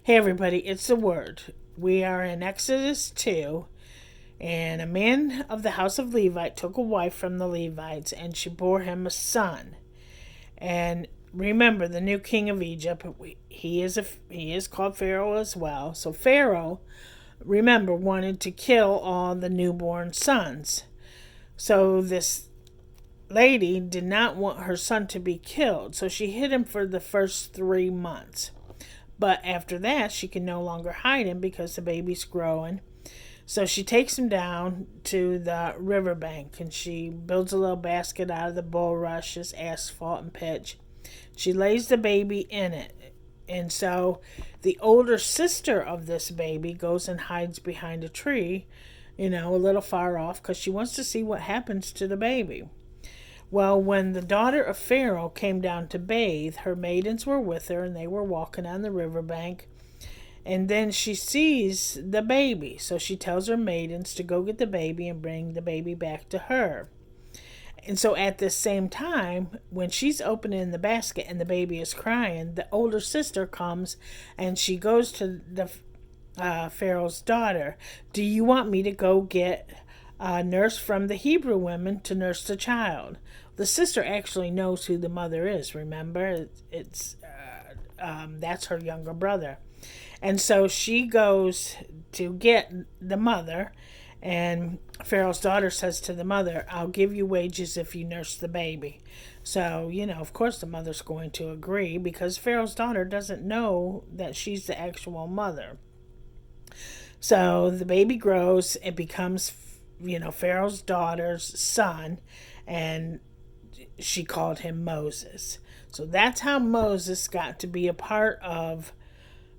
Hey everybody, it's the Word. We are in Exodus 2, and a man of the house of Levite took a wife from the Levites, and she bore him a son. And remember, the new king of Egypt, he is called Pharaoh as well. So Pharaoh, remember, wanted to kill all the newborn sons. So this lady did not want her son to be killed, so she hid him for the first 3 months. But after that, she can no longer hide him because the baby's growing. So she takes him down to the riverbank and she builds a little basket out of the bulrushes, asphalt, and pitch. She lays the baby in it. And so the older sister of this baby goes and hides behind a tree, a little far off because she wants to see what happens to the baby. Well, when the daughter of Pharaoh came down to bathe, her maidens were with her and they were walking on the riverbank. And then she sees the baby. So she tells her maidens to go get the baby and bring the baby back to her. And so at the same time, when she's opening the basket and the baby is crying, the older sister comes and she goes to the Pharaoh's daughter. Do you want me to go get a nurse from the Hebrew women to nurse the child? The sister actually knows who the mother is. Remember, that's her younger brother, and so she goes to get the mother. And Pharaoh's daughter says to the mother, "I'll give you wages if you nurse the baby." So of course, the mother's going to agree because Pharaoh's daughter doesn't know that she's the actual mother. So the baby grows. It becomes Pharaoh's daughter's son, and she called him Moses. So that's how Moses got to be a part of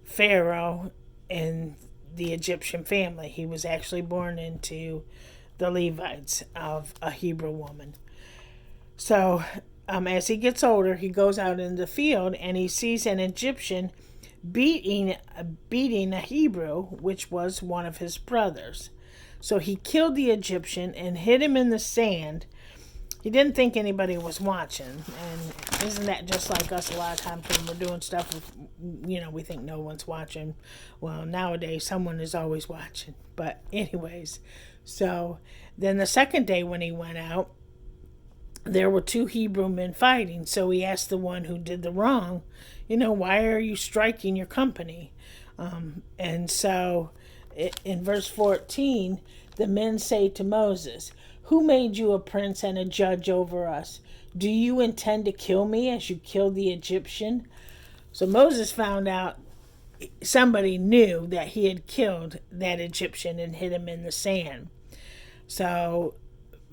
Pharaoh and the Egyptian family. He was actually born into the Levites of a Hebrew woman. So as he gets older, he goes out in the field and he sees an Egyptian beating a Hebrew, which was one of his brothers. So he killed the Egyptian and hid him in the sand. He didn't think anybody was watching. And isn't that just like us a lot of times when we're doing stuff, we think no one's watching. Well, nowadays someone is always watching. But anyways, so then the second day when he went out, there were two Hebrew men fighting. So he asked the one who did the wrong, why are you striking your company? And so in verse 14, the men say to Moses, "Who made you a prince and a judge over us? Do you intend to kill me as you killed the Egyptian?" So Moses found out somebody knew that he had killed that Egyptian and hid him in the sand. So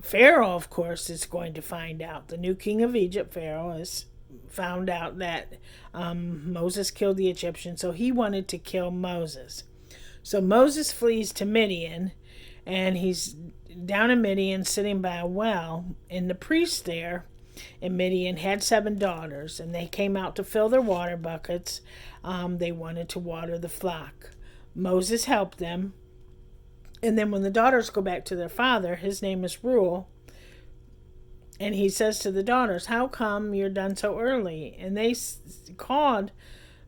Pharaoh, of course, is going to find out. The new king of Egypt, Pharaoh, has found out that Moses killed the Egyptian, so he wanted to kill Moses. So Moses flees to Midian, and he's down in Midian sitting by a well. And the priest there in Midian had 7 daughters, and they came out to fill their water buckets. They wanted to water the flock. Moses helped them. And then when the daughters go back to their father, his name is Reuel, and he says to the daughters, "How come you're done so early?" And they called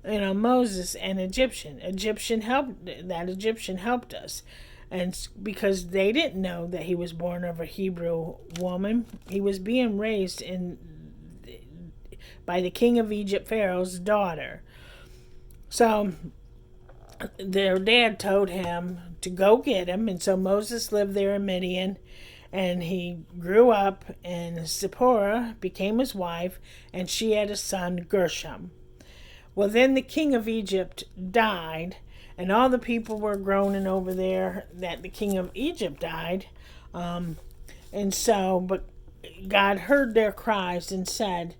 Moses an Egyptian. That Egyptian helped us. And because they didn't know that he was born of a Hebrew woman, he was being raised by the king of Egypt, Pharaoh's daughter. So their dad told him to go get him, and so Moses lived there in Midian, and he grew up, and Zipporah became his wife, and she had a son, Gershom. Well, then the king of Egypt died, and all the people were groaning over there that the king of Egypt died. But God heard their cries and said,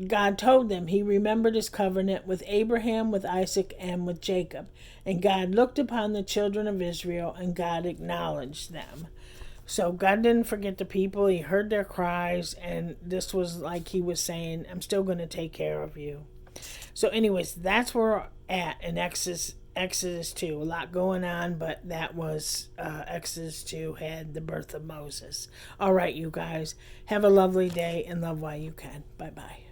God told them he remembered his covenant with Abraham, with Isaac, and with Jacob. And God looked upon the children of Israel, and God acknowledged them. So God didn't forget the people. He heard their cries, and this was like he was saying, "I'm still going to take care of you." So anyways, that's where we're at in Exodus 2. A lot going on, but that was Exodus 2 had the birth of Moses. All right, you guys. Have a lovely day and love while you can. Bye-bye.